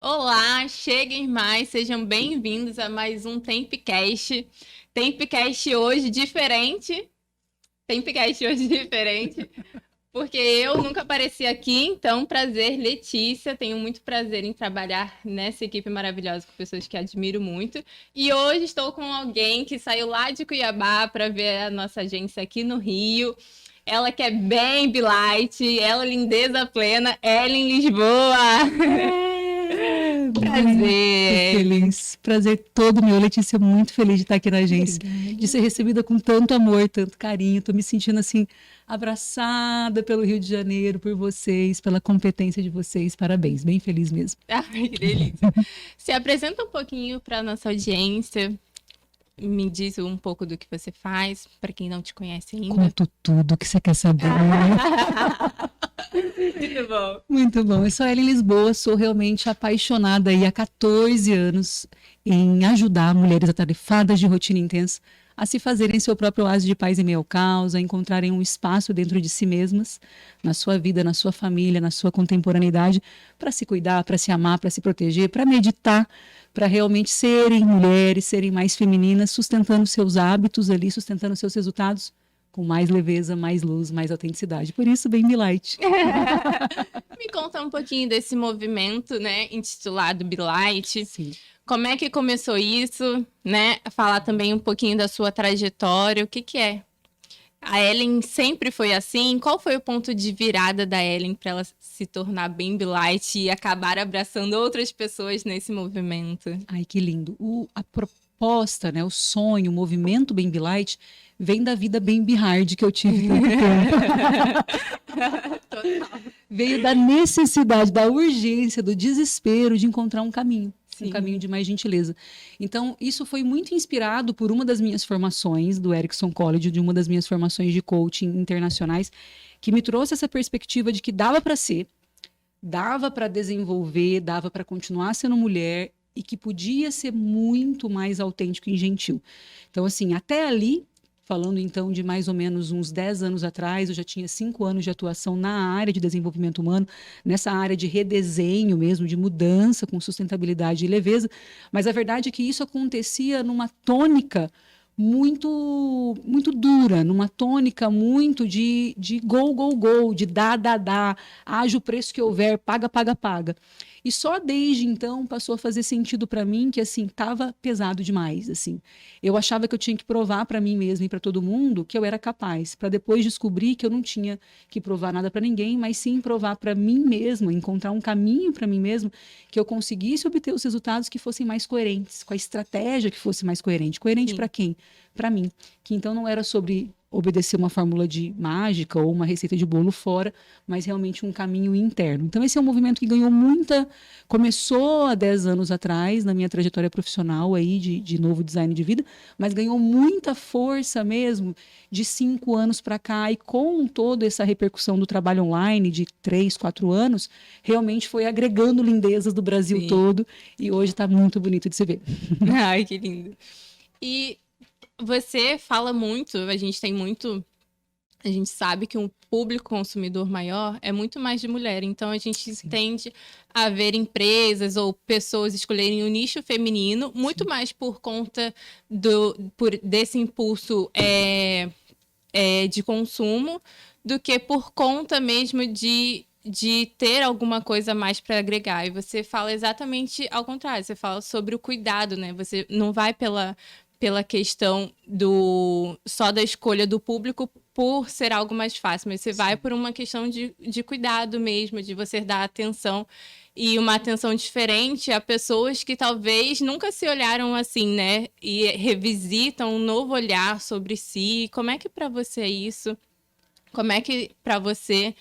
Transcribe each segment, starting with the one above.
Olá, cheguem mais, sejam bem-vindos a mais um Tempcast. Tempcast hoje diferente. Tempcast hoje diferente, porque eu nunca apareci aqui, então prazer, Letícia. Tenho muito prazer em trabalhar nessa equipe maravilhosa com pessoas que admiro muito. E hoje estou com alguém que saiu lá de Cuiabá para ver a nossa agência aqui no Rio. Ela que é bem Bilight, ela lindeza plena, Ellen Lisboa. Muito Prazer. feliz, prazer todo meu, Letícia, muito feliz de estar aqui na agência, de ser recebida com tanto amor, tanto carinho, tô me sentindo assim, abraçada pelo Rio de Janeiro, por vocês, pela competência de vocês, parabéns, bem feliz mesmo. Ai, que delícia. Se apresenta um pouquinho para a nossa audiência, me diz um pouco do que você faz, para quem não te conhece ainda. Conto tudo que você quer saber. Muito bom. Muito bom, eu sou Ellen Lisboa, sou realmente apaixonada aí há 14 anos em ajudar mulheres atarefadas de rotina intensa a se fazerem seu próprio oásis de paz em meio ao caos, a encontrarem um espaço dentro de si mesmas, na sua vida, na sua família, na sua contemporaneidade, para se cuidar, para se amar, para se proteger, para meditar, para realmente serem mulheres, serem mais femininas, sustentando seus hábitos ali, sustentando seus resultados com mais leveza, mais luz, mais autenticidade. Por isso, bem Bilight. Me conta um pouquinho desse movimento, né, intitulado Bilight. Sim. Como é que começou isso, né? Falar também um pouquinho da sua trajetória, o que que é? A Ellen sempre foi assim? Qual foi o ponto de virada da Ellen para ela se tornar bem Bilight e acabar abraçando outras pessoas nesse movimento? Ai, que lindo. A proposta, né, o sonho, o movimento Bem Bilight vem da vida bem hard que eu tive tanto tempo. Total. Veio da necessidade, da urgência, do desespero de encontrar um caminho. Sim. Um caminho de mais gentileza. Então, isso foi muito inspirado por uma das minhas formações do Erickson College, de uma das minhas formações de coaching internacionais, que me trouxe essa perspectiva de que dava para ser, dava para desenvolver, dava para continuar sendo mulher e que podia ser muito mais autêntico e gentil. Então, assim, até ali, falando então de mais ou menos uns 10 anos atrás, eu já tinha 5 anos de atuação na área de desenvolvimento humano, nessa área de redesenho mesmo, de mudança com sustentabilidade e leveza, mas a verdade é que isso acontecia numa tônica muito dura, numa tônica muito de go, de dá, haja o preço que houver, paga, paga, paga. E só desde então passou a fazer sentido para mim que assim estava pesado demais, assim. Eu achava que eu tinha que provar para mim mesma e para todo mundo que eu era capaz, para depois descobrir que eu não tinha que provar nada para ninguém, mas sim provar para mim mesma, encontrar um caminho para mim mesma que eu conseguisse obter os resultados que fossem mais coerentes, com a estratégia que fosse mais coerente. Coerente para quem? Para mim. Que então não era sobre obedecer uma fórmula de mágica ou uma receita de bolo fora, mas realmente um caminho interno. Então esse é um movimento que ganhou muita... Começou há 10 anos atrás, na minha trajetória profissional aí de novo design de vida, mas ganhou muita força mesmo de 5 anos para cá e com toda essa repercussão do trabalho online de 3, 4 anos, realmente foi agregando lindezas do Brasil todo e hoje está muito bonito de se ver. Ai, que lindo. E você fala muito, a gente sabe que um público consumidor maior é muito mais de mulher, então a gente tende a ver empresas ou pessoas escolherem o nicho feminino muito mais por conta desse impulso de consumo do que por conta mesmo de ter alguma coisa mais para agregar. E você fala exatamente ao contrário, você fala sobre o cuidado, né? Você não vai pela questão só da escolha do público por ser algo mais fácil, mas você vai por uma questão de cuidado mesmo, de você dar atenção e uma atenção diferente a pessoas que talvez nunca se olharam assim, né? E revisitam um novo olhar sobre si. Como é que para você é isso? Como é que para você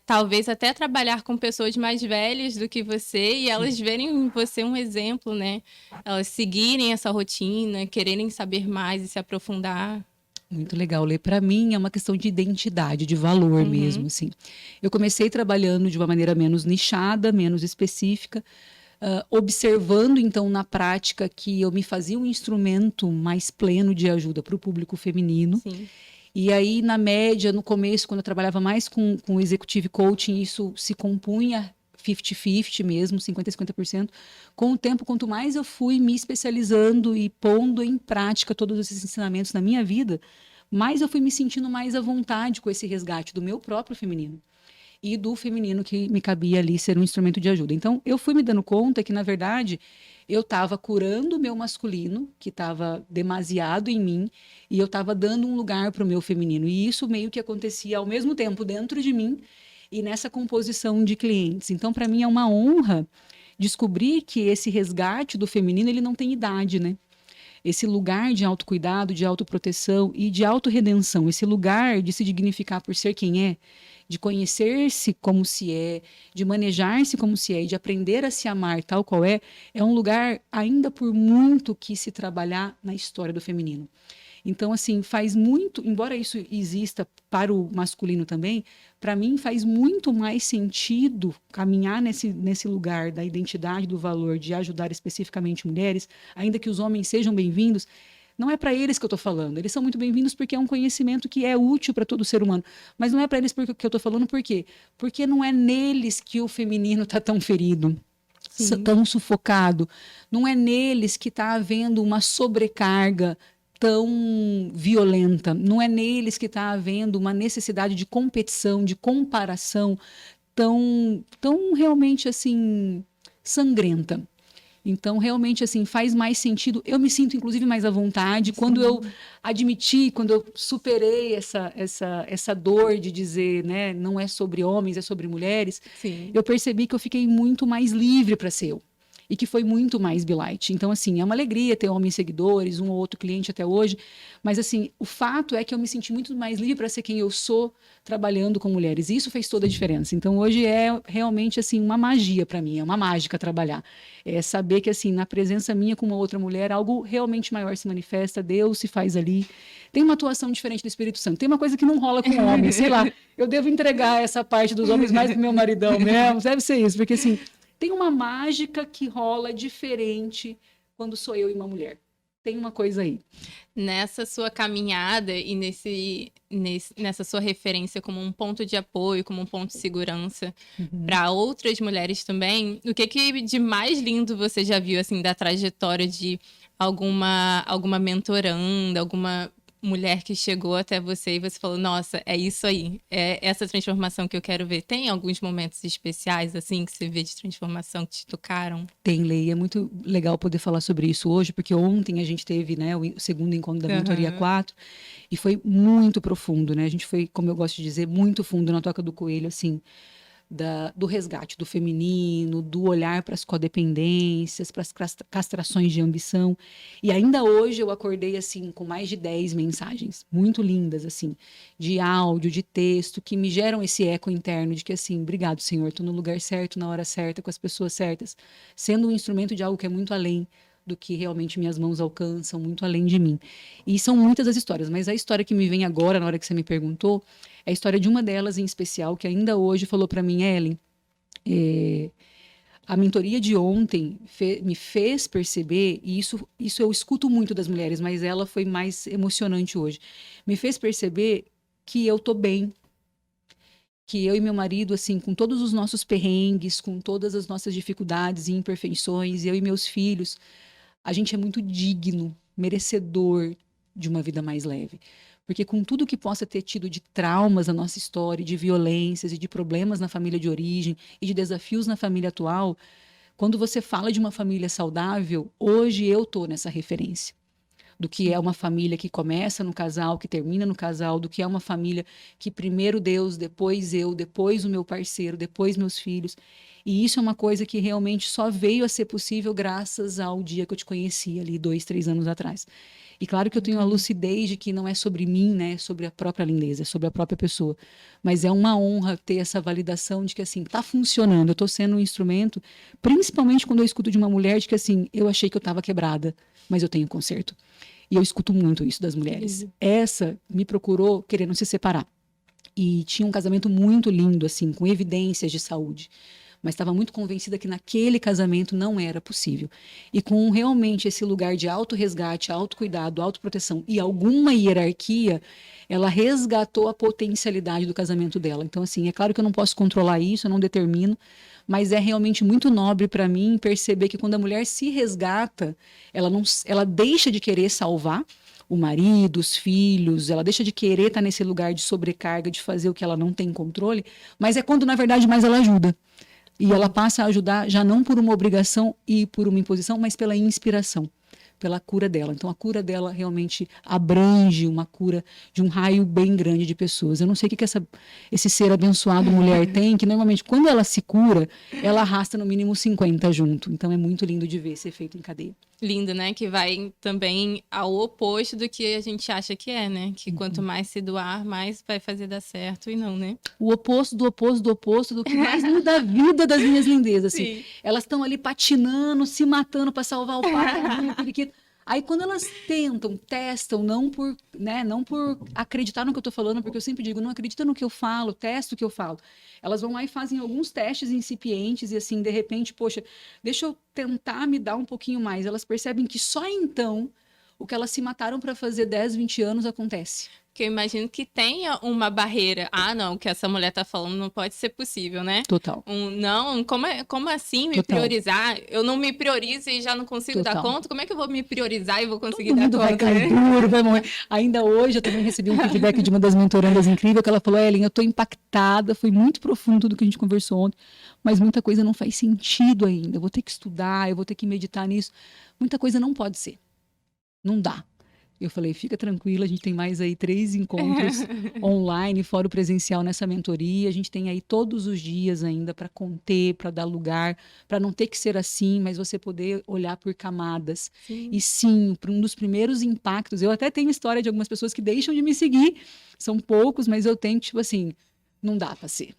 talvez até trabalhar com pessoas mais velhas do que você e elas verem em você um exemplo, né? Elas seguirem essa rotina, quererem saber mais e se aprofundar. Muito legal, Lê. Para mim é uma questão de identidade, de valor mesmo, assim. Eu comecei trabalhando de uma maneira menos nichada, menos específica, observando então na prática que eu me fazia um instrumento mais pleno de ajuda para o público feminino. Sim. E aí, na média, no começo, quando eu trabalhava mais com executive coaching, isso se compunha 50-50 mesmo, 50-50%. Com o tempo, quanto mais eu fui me especializando e pondo em prática todos esses ensinamentos na minha vida, mais eu fui me sentindo mais à vontade com esse resgate do meu próprio feminino e do feminino que me cabia ali ser um instrumento de ajuda. Então, eu fui me dando conta que, na verdade, eu estava curando o meu masculino, que estava demasiado em mim, e eu estava dando um lugar para o meu feminino. E isso meio que acontecia ao mesmo tempo dentro de mim e nessa composição de clientes. Então, para mim, é uma honra descobrir que esse resgate do feminino, ele não tem idade, né? Esse lugar de autocuidado, de autoproteção e de autorredenção, esse lugar de se dignificar por ser quem é, de conhecer-se como se é, de manejar-se como se é, e de aprender a se amar tal qual é um lugar ainda por muito que se trabalhar na história do feminino. Então, assim, faz muito, embora isso exista para o masculino também, para mim faz muito mais sentido caminhar nesse lugar da identidade, do valor, de ajudar especificamente mulheres, ainda que os homens sejam bem-vindos. Não é para eles que eu estou falando. Eles são muito bem-vindos porque é um conhecimento que é útil para todo ser humano. Mas não é para eles que eu estou falando por quê? Porque não é neles que o feminino está tão ferido, tão sufocado. Não é neles que está havendo uma sobrecarga tão violenta. Não é neles que está havendo uma necessidade de competição, de comparação tão realmente assim sangrenta. Então, realmente, assim, faz mais sentido. Eu me sinto, inclusive, mais à vontade. Sim. Quando eu admiti, quando eu superei essa dor de dizer, né, não é sobre homens, é sobre mulheres, Sim. eu percebi que eu fiquei muito mais livre para ser eu. E que foi muito mais Be-Light. Então, assim, é uma alegria ter homens seguidores, um ou outro cliente até hoje. Mas, assim, o fato é que eu me senti muito mais livre para ser quem eu sou trabalhando com mulheres. E isso fez toda a diferença. Então, hoje é realmente, assim, uma magia para mim. É uma mágica trabalhar. É saber que, assim, na presença minha com uma outra mulher, algo realmente maior se manifesta. Deus se faz ali. Tem uma atuação diferente do Espírito Santo. Tem uma coisa que não rola com homens. Sei lá, eu devo entregar essa parte dos homens mais pro meu maridão mesmo. Deve ser isso. Porque, assim... Tem uma mágica que rola diferente quando sou eu e uma mulher. Tem uma coisa aí. Nessa sua caminhada e nessa sua referência como um ponto de apoio, como um ponto de segurança para outras mulheres também, o que de mais lindo você já viu assim da trajetória de alguma mentoranda, alguma mulher que chegou até você e você falou, nossa, é isso aí, é essa transformação que eu quero ver. Tem alguns momentos especiais, assim, que você vê de transformação que te tocaram? Tem, Lei. É muito legal poder falar sobre isso hoje, porque ontem a gente teve, né, o segundo encontro da Mentoria 4 e foi muito profundo, né? A gente foi, como eu gosto de dizer, muito fundo na toca do coelho, assim, do resgate do feminino, do olhar para as codependências, para as castrações de ambição. E ainda hoje eu acordei assim com mais de 10 mensagens muito lindas assim, de áudio, de texto, que me geram esse eco interno de que assim, obrigado, Senhor, estou no lugar certo, na hora certa, com as pessoas certas, sendo um instrumento de algo que é muito além do que realmente minhas mãos alcançam, muito além de mim. E são muitas as histórias, mas a história que me vem agora, na hora que você me perguntou, é a história de uma delas em especial, que ainda hoje falou para mim, Ellen, a mentoria de ontem me fez perceber, e isso eu escuto muito das mulheres, mas ela foi mais emocionante hoje, me fez perceber que eu tô bem, que eu e meu marido, assim, com todos os nossos perrengues, com todas as nossas dificuldades e imperfeições, eu e meus filhos, a gente é muito digno, merecedor de uma vida mais leve. Porque com tudo que possa ter tido de traumas na nossa história, de violências e de problemas na família de origem e de desafios na família atual, quando você fala de uma família saudável, hoje eu estou nessa referência. Do que é uma família que começa no casal, que termina no casal, do que é uma família que primeiro Deus, depois eu, depois o meu parceiro, depois meus filhos. E isso é uma coisa que realmente só veio a ser possível graças ao dia que eu te conheci ali 2, 3 anos atrás. E claro que eu tenho a lucidez de que não é sobre mim, né? É sobre a própria lindeza, é sobre a própria pessoa. Mas é uma honra ter essa validação de que, assim, tá funcionando. Eu tô sendo um instrumento, principalmente quando eu escuto de uma mulher de que, assim, eu achei que eu tava quebrada, mas eu tenho conserto. E eu escuto muito isso das mulheres. Essa me procurou querendo se separar. E tinha um casamento muito lindo, assim, com evidências de saúde. mas estava muito convencida que naquele casamento não era possível. E com realmente esse lugar de autorresgate, autocuidado, autoproteção e alguma hierarquia, ela resgatou a potencialidade do casamento dela. Então, assim, é claro que eu não posso controlar isso, eu não determino, mas é realmente muito nobre para mim perceber que quando a mulher se resgata, ela deixa de querer salvar o marido, os filhos, ela deixa de querer estar nesse lugar de sobrecarga, de fazer o que ela não tem controle, mas é quando, na verdade, mais ela ajuda. E ela passa a ajudar já não por uma obrigação e por uma imposição, mas pela inspiração, pela cura dela. Então, a cura dela realmente abrange uma cura de um raio bem grande de pessoas. Eu não sei o que esse ser abençoado mulher tem, que normalmente, quando ela se cura, ela arrasta no mínimo 50 junto. Então, é muito lindo de ver esse efeito em cadeia. Lindo, né? Que vai também ao oposto do que a gente acha que é, né? Que quanto mais se doar, mais vai fazer dar certo e não, né? O oposto do oposto do oposto do que mais muda a vida das minhas lindezas. Assim. Elas estão ali patinando, se matando para salvar o pai, periquito. Aí quando elas testam, não por acreditar no que eu estou falando, porque eu sempre digo, não acredita no que eu falo, testa o que eu falo. Elas vão lá e fazem alguns testes incipientes e assim, de repente, poxa, deixa eu tentar me dar um pouquinho mais. Elas percebem que só então o que elas se mataram para fazer 10, 20 anos acontece. Porque eu imagino que tenha uma barreira. Ah, não, o que essa mulher tá falando não pode ser possível, né? Total. Não, como assim me priorizar? Eu não me priorizo e já não consigo dar conta? Como é que eu vou me priorizar e vou conseguir dar conta? Vai cair duro, vai morrer. Ainda hoje eu também recebi um feedback de uma das mentorandas incríveis, que ela falou, Ellen, eu tô impactada, foi muito profundo tudo que a gente conversou ontem, mas muita coisa não faz sentido ainda. Eu vou ter que estudar, eu vou ter que meditar nisso. Muita coisa não pode ser. Não dá. Eu falei, fica tranquila, a gente tem mais aí 3 encontros online, fora o presencial nessa mentoria. A gente tem aí todos os dias ainda para conter, para dar lugar, para não ter que ser assim, mas você poder olhar por camadas. Sim. E sim, para um dos primeiros impactos, eu até tenho história de algumas pessoas que deixam de me seguir, são poucos, mas eu tenho, tipo assim, não dá para ser.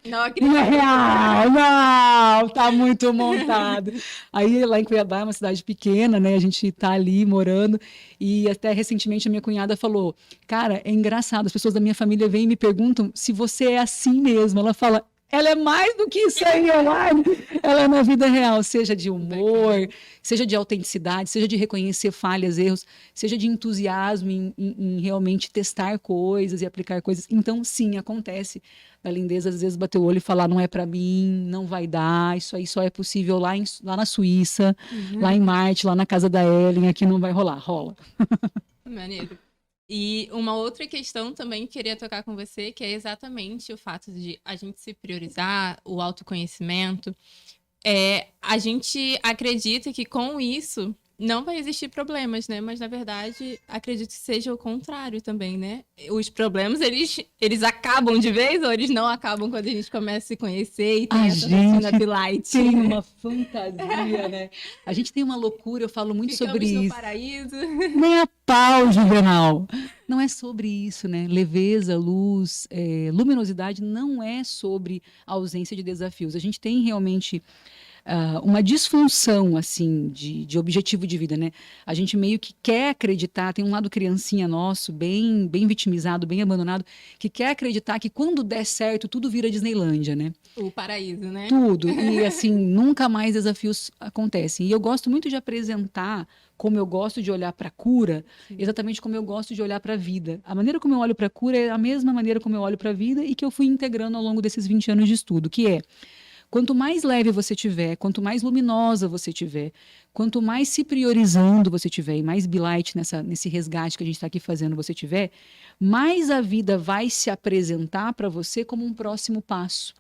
Não é real, não, tá muito montado. Aí lá em Cuiabá é uma cidade pequena, né? A gente tá ali morando e até recentemente a minha cunhada falou, cara, é engraçado, as pessoas da minha família vêm e me perguntam se você é assim mesmo. Ela fala, ela é mais do que isso aí online, ela é na vida real, seja de humor, seja de autenticidade, seja de reconhecer falhas, erros, seja de entusiasmo em realmente testar coisas e aplicar coisas. Então, sim, acontece da lindeza, às vezes, bater o olho e falar, não é para mim, não vai dar, isso aí só é possível lá na Suíça, lá em Marte, lá na casa da Ellen, aqui não vai rolar, rola. Maneiro. E uma outra questão também que queria tocar com você, que é exatamente o fato de a gente se priorizar, o autoconhecimento. A gente acredita que com isso não vai existir problemas, né? Mas, na verdade, acredito que seja o contrário também, né? Os problemas, eles acabam de vez ou eles não acabam quando a gente começa a se conhecer e tem essa rotina de light? Tem uma fantasia, né? A gente tem uma loucura, eu falo muito sobre isso. No paraíso. Nem a pau, Juvenal. Não é sobre isso, né? Leveza, luz, luminosidade não é sobre a ausência de desafios. A gente tem realmente uma disfunção, assim, de objetivo de vida, né? A gente meio que quer acreditar, tem um lado criancinha nosso, bem vitimizado, bem abandonado, que quer acreditar que quando der certo, tudo vira Disneylândia, né? O paraíso, né? Tudo. E, assim, nunca mais desafios acontecem. E eu gosto muito de apresentar como eu gosto de olhar para a cura, exatamente como eu gosto de olhar para a vida. A maneira como eu olho para a cura é a mesma maneira como eu olho para a vida e que eu fui integrando ao longo desses 20 anos de estudo, que é quanto mais leve você tiver, quanto mais luminosa você tiver, quanto mais se priorizando você tiver e mais be-light nesse resgate que a gente está aqui fazendo você tiver, mais a vida vai se apresentar para você como um próximo passo.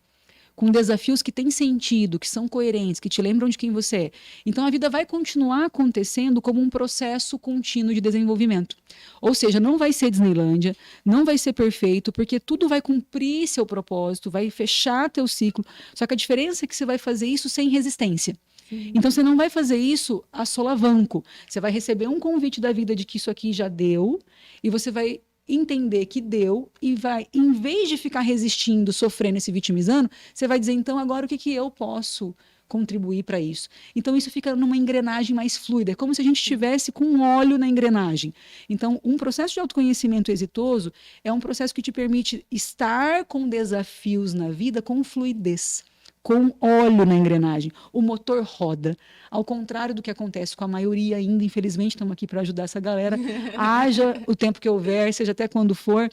Com desafios que têm sentido, que são coerentes, que te lembram de quem você é. Então, a vida vai continuar acontecendo como um processo contínuo de desenvolvimento. Ou seja, não vai ser Disneylândia, não vai ser perfeito, porque tudo vai cumprir seu propósito, vai fechar teu ciclo. Só que a diferença é que você vai fazer isso sem resistência. Então, você não vai fazer isso a solavanco. Você vai receber um convite da vida de que isso aqui já deu, e você vai entender que deu e vai, em vez de ficar resistindo, sofrendo e se vitimizando, você vai dizer, então, agora o que eu posso contribuir para isso? Então, isso fica numa engrenagem mais fluida, é como se a gente estivesse com um óleo na engrenagem. Então, um processo de autoconhecimento exitoso é um processo que te permite estar com desafios na vida com fluidez, com óleo na engrenagem. O motor roda. Ao contrário do que acontece com a maioria ainda, infelizmente, estamos aqui para ajudar essa galera. Haja o tempo que houver, seja até quando for,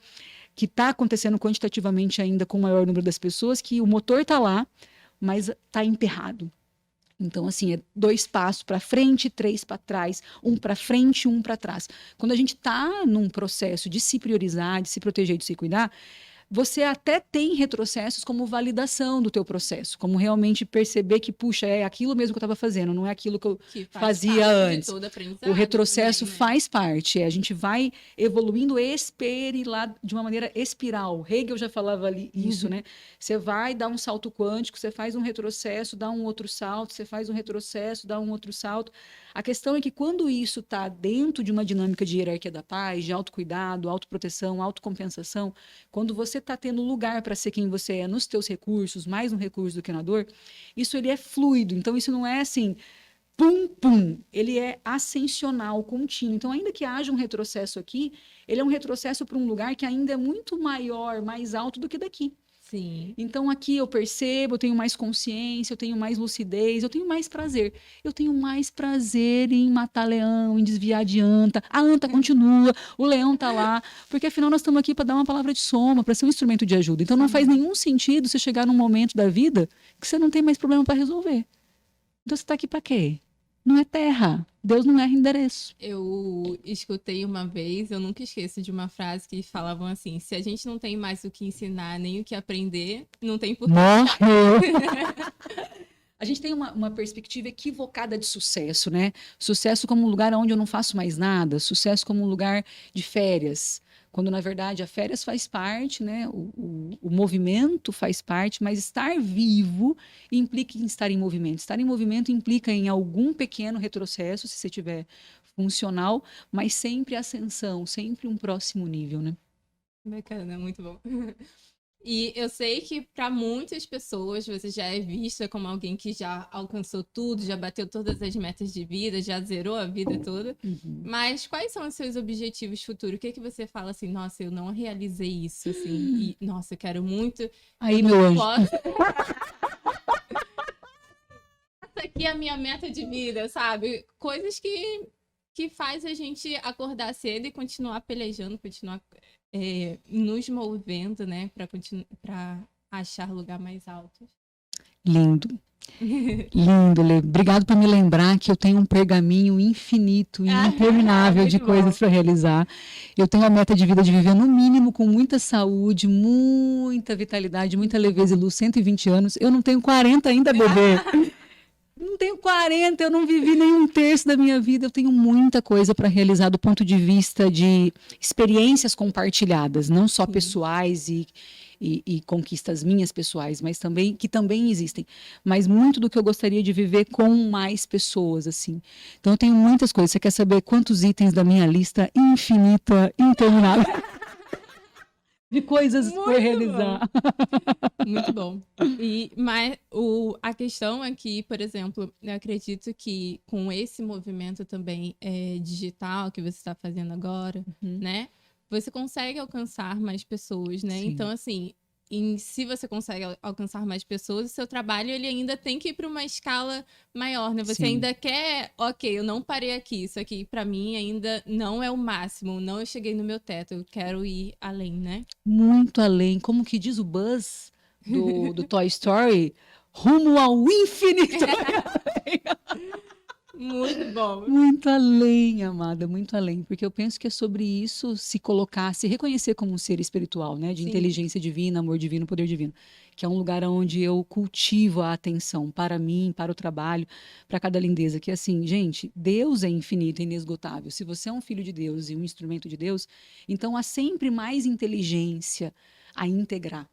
que está acontecendo quantitativamente ainda com o maior número das pessoas, que o motor está lá, mas está emperrado. Então, assim, é 2 passos para frente, 3 para trás, 1 para frente, 1 para trás. Quando a gente está num processo de se priorizar, de se proteger, de se cuidar, você até tem retrocessos como validação do teu processo, como realmente perceber que, puxa, é aquilo mesmo que eu estava fazendo, não é aquilo que eu fazia antes. O retrocesso também, né? Faz parte, a gente vai evoluindo de uma maneira espiral. Hegel já falava ali isso, né? Você vai dar um salto quântico, você faz um retrocesso, dá um outro salto, você faz um retrocesso, dá um outro salto. A questão é que quando isso está dentro de uma dinâmica de hierarquia da paz, de autocuidado, autoproteção, autocompensação, quando você está tendo lugar para ser quem você é nos teus recursos, mais no recurso do que na dor, isso ele é fluido. Então, isso não é assim, pum, pum. Ele é ascensional, contínuo. Então, ainda que haja um retrocesso aqui, ele é um retrocesso para um lugar que ainda é muito maior, mais alto do que daqui. Sim. Então, aqui eu percebo, eu tenho mais consciência, eu tenho mais lucidez, eu tenho mais prazer. Eu tenho mais prazer em matar leão, em desviar de anta. A anta continua, o leão tá lá, porque afinal nós estamos aqui para dar uma palavra de soma, para ser um instrumento de ajuda. Então, não faz nenhum sentido você chegar num momento da vida que você não tem mais problema para resolver. Então, você está aqui para quê? Não é terra. Deus não erra endereço. Eu escutei uma vez, eu nunca esqueço de uma frase que falavam assim: se a gente não tem mais o que ensinar, nem o que aprender, não tem por que. A gente tem uma perspectiva equivocada de sucesso, né? Sucesso como um lugar onde eu não faço mais nada, sucesso como um lugar de férias. Quando, na verdade, a férias faz parte, né? O movimento faz parte, mas estar vivo implica em estar em movimento. Estar em movimento implica em algum pequeno retrocesso, se você tiver funcional, mas sempre ascensão, sempre um próximo nível, né? Bacana, muito bom. E eu sei que para muitas pessoas você já é vista como alguém que já alcançou tudo, já bateu todas as metas de vida, já zerou a vida toda. Mas quais são os seus objetivos futuros? O que que você fala assim, nossa, eu não realizei isso, assim, e nossa, eu quero muito. Aí, meu anjo. Essa aqui é a minha meta de vida, sabe? Coisas que faz a gente acordar cedo e continuar pelejando, continuar nos movendo, né, para achar lugar mais alto. Lindo. Lindo, Lê. Obrigado por me lembrar que eu tenho um pergaminho infinito e interminável de coisas para realizar. Eu tenho a meta de vida de viver, no mínimo, com muita saúde, muita vitalidade, muita leveza e luz, 120 anos. Eu não tenho 40 ainda, bebê. Não tenho 40, eu não vivi nem um terço da minha vida. Eu tenho muita coisa para realizar do ponto de vista de experiências compartilhadas, não só pessoais e conquistas minhas pessoais, mas também que também existem. Mas muito do que eu gostaria de viver com mais pessoas, assim. Então eu tenho muitas coisas. Você quer saber quantos itens da minha lista infinita, interminável de coisas para realizar? Muito bom. Mas a questão é que, por exemplo, eu acredito que com esse movimento também digital que você está fazendo agora, né? Você consegue alcançar mais pessoas, né? Sim. Então, assim, se você consegue alcançar mais pessoas, o seu trabalho ele ainda tem que ir para uma escala maior, né? Você ainda quer, ok, eu não parei aqui, isso aqui para mim ainda não é o máximo, não eu cheguei no meu teto, eu quero ir além, né? Muito além, como que diz o Buzz do Toy Story, rumo ao infinito. Muito bom. Muito além, amada, muito além. Porque eu penso que é sobre isso se colocar, se reconhecer como um ser espiritual, né? De inteligência divina, amor divino, poder divino. Que é um lugar onde eu cultivo a atenção para mim, para o trabalho, para cada lindeza. Que assim, gente, Deus é infinito, é inesgotável. Se você é um filho de Deus e um instrumento de Deus, então há sempre mais inteligência a integrar.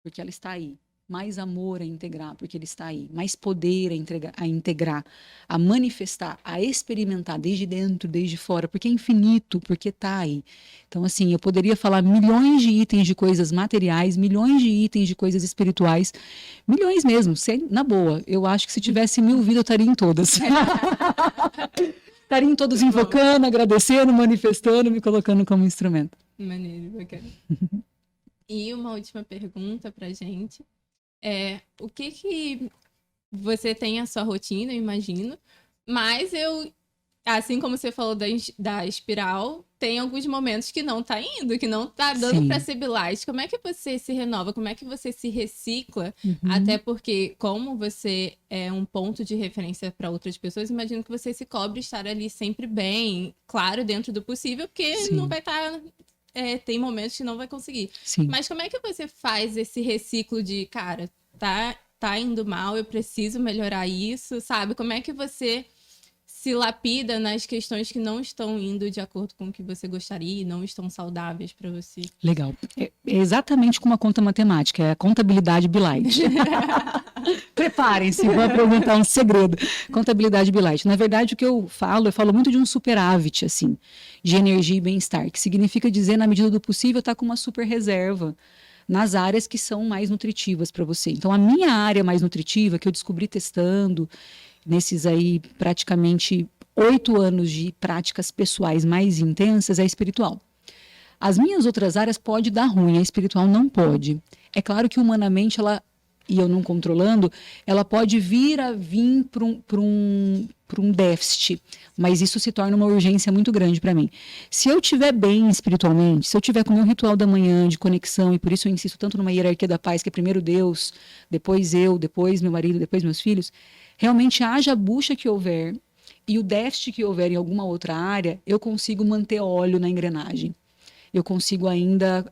Porque ela está aí. Mais amor a integrar, porque ele está aí. Mais poder a integrar, a manifestar, a experimentar desde dentro, desde fora, porque é infinito, porque está aí. Então, assim, eu poderia falar milhões de itens de coisas materiais, milhões de itens de coisas espirituais, milhões mesmo, na boa. Eu acho que se tivesse 1000 vidas, eu estaria em todas. Estaria em todas invocando, agradecendo, manifestando, me colocando como instrumento. Maneiro, bacana. E uma última pergunta pra gente. o que você tem a sua rotina, eu imagino, mas assim como você falou da espiral, tem alguns momentos que não tá indo, que não tá dando para ser Bilight. Como é que você se renova? Como é que você se recicla? Até porque, como você é um ponto de referência para outras pessoas, imagino que você se cobre estar ali sempre bem, claro, dentro do possível, porque não vai estar... tem momentos que não vai conseguir. Sim. Mas como é que você faz esse reciclo de, cara, tá indo mal, eu preciso melhorar isso, sabe? Como é que você se lapida nas questões que não estão indo de acordo com o que você gostaria e não estão saudáveis para você? Legal. É exatamente como a conta matemática, é a contabilidade Bilight. Preparem-se, vou apresentar um segredo. Contabilidade Bilight. Na verdade, o que eu falo muito de um superávit, assim, de energia e bem-estar, que significa dizer, na medida do possível, estar com uma super reserva nas áreas que são mais nutritivas para você. Então, a minha área mais nutritiva, que eu descobri testando, nesses aí praticamente 8 anos de práticas pessoais mais intensas, é a espiritual. As minhas outras áreas pode dar ruim, a espiritual não pode. É claro que humanamente ela, e eu não controlando, ela pode vir para um déficit, mas isso se torna uma urgência muito grande para mim. Se eu estiver bem espiritualmente, se eu tiver com o meu ritual da manhã de conexão, e por isso eu insisto tanto numa hierarquia da paz, que é primeiro Deus, depois eu, depois meu marido, depois meus filhos, realmente haja a bucha que houver e o déficit que houver em alguma outra área, eu consigo manter óleo na engrenagem. Eu consigo ainda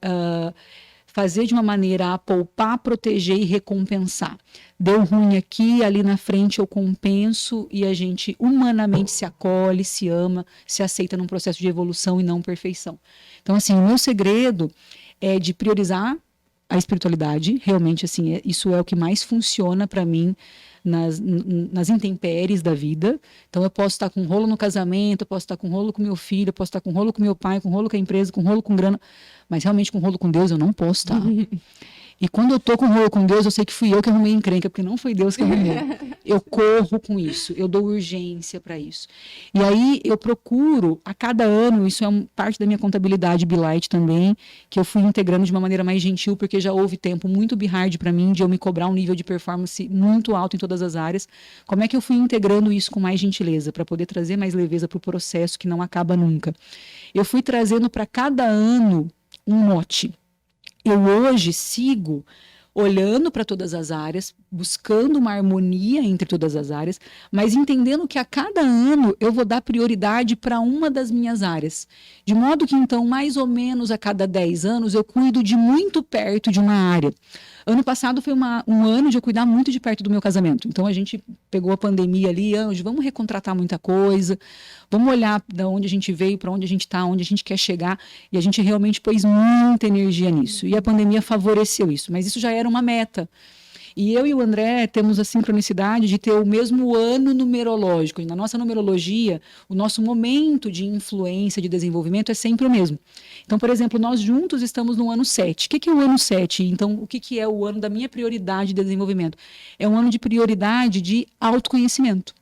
fazer de uma maneira a poupar, proteger e recompensar. Deu ruim aqui, ali na frente eu compenso e a gente humanamente se acolhe, se ama, se aceita num processo de evolução e não perfeição. Então, assim, o meu segredo é de priorizar a espiritualidade, realmente, assim, isso é o que mais funciona para mim nas intempéries da vida. Então eu posso estar com rolo no casamento, eu posso estar com rolo com meu filho, eu posso estar com rolo com meu pai, com rolo com a empresa, com rolo com grana, mas realmente com rolo com Deus eu não posso estar. E quando eu tô com rolo com Deus, eu sei que fui eu que arrumei encrenca, porque não foi Deus que arrumou. Eu corro com isso, eu dou urgência para isso. E aí eu procuro, a cada ano, isso é parte da minha contabilidade Bilight também, que eu fui integrando de uma maneira mais gentil, porque já houve tempo muito hard para mim, de eu me cobrar um nível de performance muito alto em todas as áreas. Como é que eu fui integrando isso com mais gentileza, para poder trazer mais leveza para o processo que não acaba nunca? Eu fui trazendo para cada ano um mote. Eu hoje sigo olhando para todas as áreas, buscando uma harmonia entre todas as áreas, mas entendendo que a cada ano eu vou dar prioridade para uma das minhas áreas. De modo que, então, mais ou menos a cada 10 anos, eu cuido de muito perto de uma área. Ano passado foi um ano de eu cuidar muito de perto do meu casamento. Então, a gente pegou a pandemia ali, Anjo, vamos recontratar muita coisa, vamos olhar de onde a gente veio, para onde a gente está, onde a gente quer chegar, e a gente realmente pôs muita energia nisso. E a pandemia favoreceu isso, mas isso já era uma meta. E eu e o André temos a sincronicidade de ter o mesmo ano numerológico. E na nossa numerologia, o nosso momento de influência, de desenvolvimento é sempre o mesmo. Então, por exemplo, nós juntos estamos no ano 7. O que é o ano 7? Então, o que é o ano da minha prioridade de desenvolvimento? É um ano de prioridade de autoconhecimento,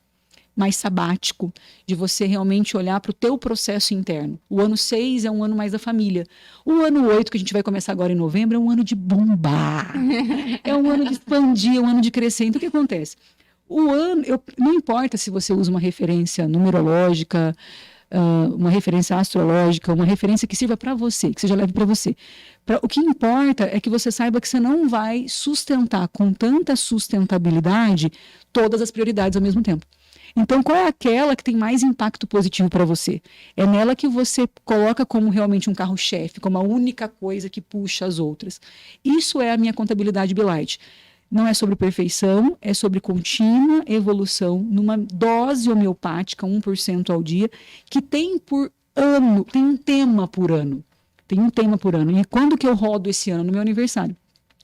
mais sabático, de você realmente olhar para o teu processo interno. O ano 6 é um ano mais da família. O ano 8, que a gente vai começar agora em novembro, é um ano de bombar. É um ano de expandir, é um ano de crescer. Então, o que acontece? Não importa se você usa uma referência numerológica, uma referência astrológica, uma referência que sirva para você, que seja leve para você. O que importa é que você saiba que você não vai sustentar com tanta sustentabilidade todas as prioridades ao mesmo tempo. Então, qual é aquela que tem mais impacto positivo para você? É nela que você coloca como realmente um carro-chefe, como a única coisa que puxa as outras. Isso é a minha contabilidade Bilight. Não é sobre perfeição, é sobre contínua evolução numa dose homeopática, 1% ao dia, que tem por ano, tem um tema por ano. Tem um tema por ano. E quando que eu rodo esse ano? No meu aniversário.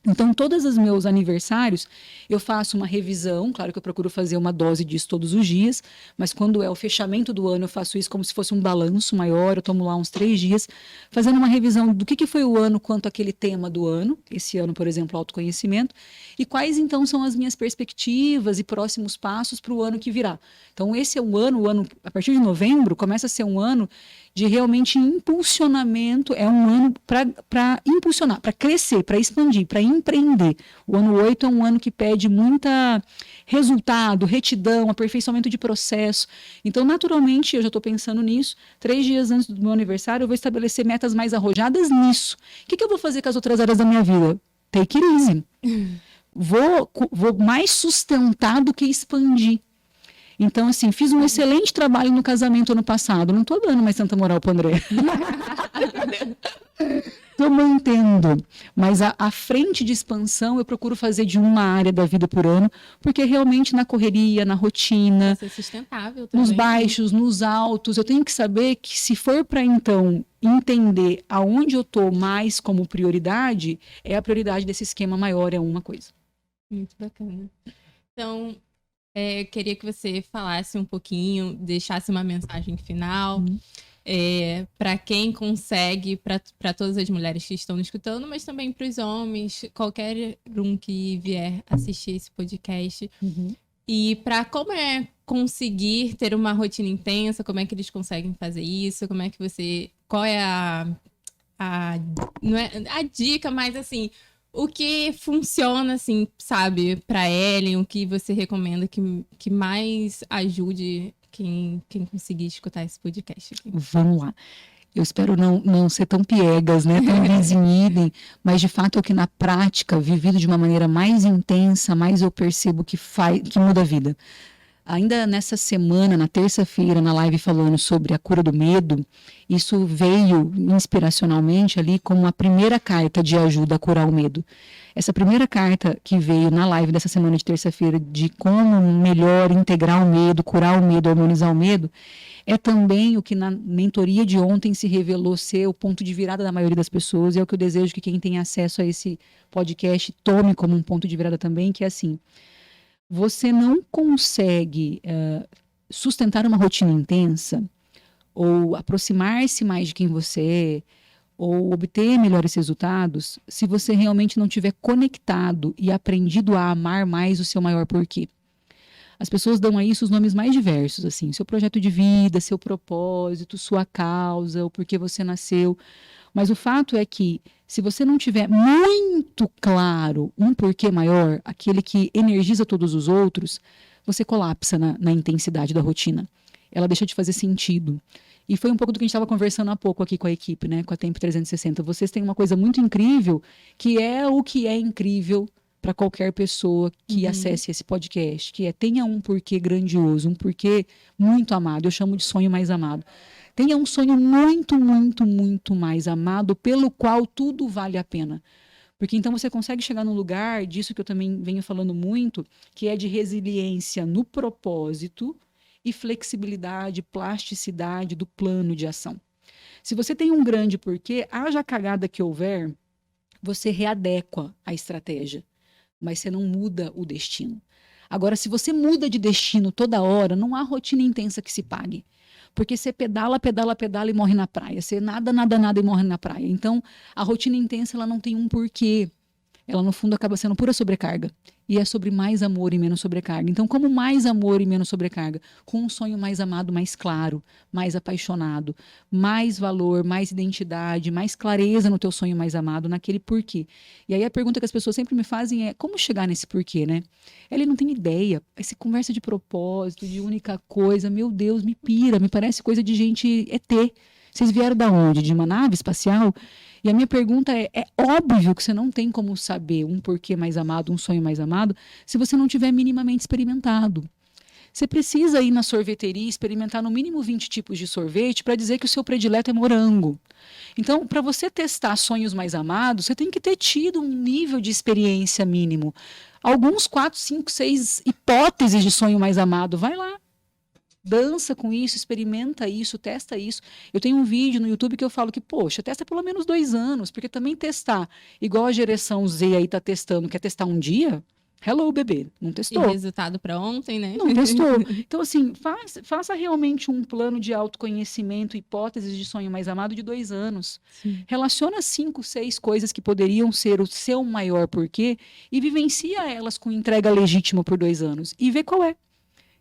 Então, todos os meus aniversários, eu faço uma revisão, claro que eu procuro fazer uma dose disso todos os dias, mas quando é o fechamento do ano, eu faço isso como se fosse um balanço maior, eu tomo lá uns 3 dias, fazendo uma revisão do que foi o ano quanto aquele tema do ano, esse ano, por exemplo, autoconhecimento, e quais então são as minhas perspectivas e próximos passos para o ano que virá. Então, esse é o ano, a partir de novembro, começa a ser um ano de realmente impulsionamento, é um ano para impulsionar, para crescer, para expandir, para empreender. O ano 8 é um ano que pede muita resultado, retidão, aperfeiçoamento de processo. Então, naturalmente, eu já estou pensando nisso. 3 dias antes do meu aniversário, eu vou estabelecer metas mais arrojadas nisso. O que eu vou fazer com as outras áreas da minha vida? Take it easy. Vou mais sustentar do que expandir. Então, assim, fiz um excelente trabalho no casamento ano passado. Não estou dando mais tanta moral para o André. Estou mantendo. Mas a frente de expansão eu procuro fazer de uma área da vida por ano, porque realmente na correria, na rotina, ser sustentável também, nos baixos, nos altos, eu tenho que saber que se for para, então, entender aonde eu estou mais como prioridade, é a prioridade desse esquema maior, é uma coisa. Muito bacana. Então, queria que você falasse um pouquinho, deixasse uma mensagem final para quem consegue, para todas as mulheres que estão escutando, mas também para os homens, qualquer um que vier assistir esse podcast. E para como é conseguir ter uma rotina intensa, como é que eles conseguem fazer isso, como é que você... Qual é não é a dica, mas assim... O que funciona, assim, sabe, para Ellen, o que você recomenda que mais ajude quem conseguir escutar esse podcast aqui? Vamos lá. Eu espero não ser tão piegas, né, tão desinibem, mas de fato é o que na prática, vivido de uma maneira mais intensa, mais eu percebo que muda a vida. Ainda nessa semana, na terça-feira, na live falando sobre a cura do medo, isso veio inspiracionalmente ali como a primeira carta de ajuda a curar o medo. Essa primeira carta que veio na live dessa semana de terça-feira de como melhor integrar o medo, curar o medo, harmonizar o medo, é também o que na mentoria de ontem se revelou ser o ponto de virada da maioria das pessoas, e é o que eu desejo que quem tem acesso a esse podcast tome como um ponto de virada também, que é assim... Você não consegue sustentar uma rotina intensa ou aproximar-se mais de quem você é ou obter melhores resultados se você realmente não estiver conectado e aprendido a amar mais o seu maior porquê. As pessoas dão a isso os nomes mais diversos, assim, seu projeto de vida, seu propósito, sua causa, o porquê você nasceu. Mas o fato é que, se você não tiver muito claro um porquê maior, aquele que energiza todos os outros, você colapsa na intensidade da rotina. Ela deixa de fazer sentido. E foi um pouco do que a gente estava conversando há pouco aqui com a equipe, né, com a Tempo 360. Vocês têm uma coisa muito incrível, que é o que é incrível para qualquer pessoa que acesse esse podcast, que tenha um porquê grandioso, um porquê muito amado. Eu chamo de sonho mais amado. Tenha um sonho muito, muito, muito mais amado, pelo qual tudo vale a pena. Porque então você consegue chegar num lugar, disso que eu também venho falando muito, que é de resiliência no propósito e flexibilidade, plasticidade do plano de ação. Se você tem um grande porquê, haja a cagada que houver, você readequa a estratégia, mas você não muda o destino. Agora, se você muda de destino toda hora, não há rotina intensa que se pague. Porque você pedala, pedala, pedala e morre na praia. Você nada, nada, nada e morre na praia. Então, a rotina intensa ela não tem um porquê. Ela, no fundo, acaba sendo pura sobrecarga. E é sobre mais amor e menos sobrecarga. Então, como mais amor e menos sobrecarga? Com um sonho mais amado, mais claro, mais apaixonado, mais valor, mais identidade, mais clareza no teu sonho mais amado, naquele porquê. E aí a pergunta que as pessoas sempre me fazem é, como chegar nesse porquê, né? Ele não tem ideia. Essa conversa de propósito, de única coisa, meu Deus, me pira, me parece coisa de gente ET. Vocês vieram da onde? De uma nave espacial? E a minha pergunta é óbvio que você não tem como saber um porquê mais amado, um sonho mais amado, se você não tiver minimamente experimentado. Você precisa ir na sorveteria e experimentar no mínimo 20 tipos de sorvete para dizer que o seu predileto é morango. Então, para você testar sonhos mais amados, você tem que ter tido um nível de experiência mínimo. Alguns 4, 5, 6 hipóteses de sonho mais amado. Vai lá. Dança com isso, experimenta isso, testa isso. Eu tenho um vídeo no YouTube que eu falo que, poxa, testa pelo menos 2 anos, porque também testar, igual a geração Z aí tá testando, quer testar um dia? Hello, bebê, não testou. E resultado para ontem, né? Não testou. Então, assim, faça realmente um plano de autoconhecimento, hipóteses de sonho mais amado de 2 anos. Sim. Relaciona 5, 6 coisas que poderiam ser o seu maior porquê e vivencia elas com entrega legítima por 2 anos. E vê qual é.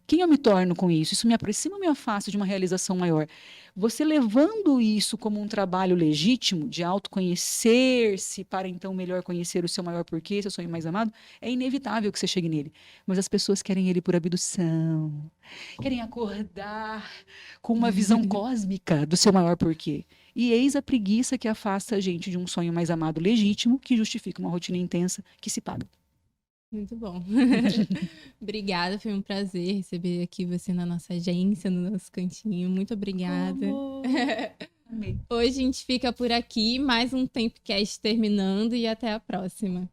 Quem eu me torno com isso? Isso me aproxima ou me afasta de uma realização maior? Você levando isso como um trabalho legítimo de autoconhecer-se para então melhor conhecer o seu maior porquê, seu sonho mais amado, é inevitável que você chegue nele. Mas as pessoas querem ele por abdução, querem acordar com uma visão cósmica do seu maior porquê. E eis a preguiça que afasta a gente de um sonho mais amado legítimo, que justifica uma rotina intensa que se paga. Muito bom. Obrigada, foi um prazer receber aqui você na nossa agência, no nosso cantinho. Muito obrigada. Amei. Hoje a gente fica por aqui, mais um Tempcast terminando e até a próxima.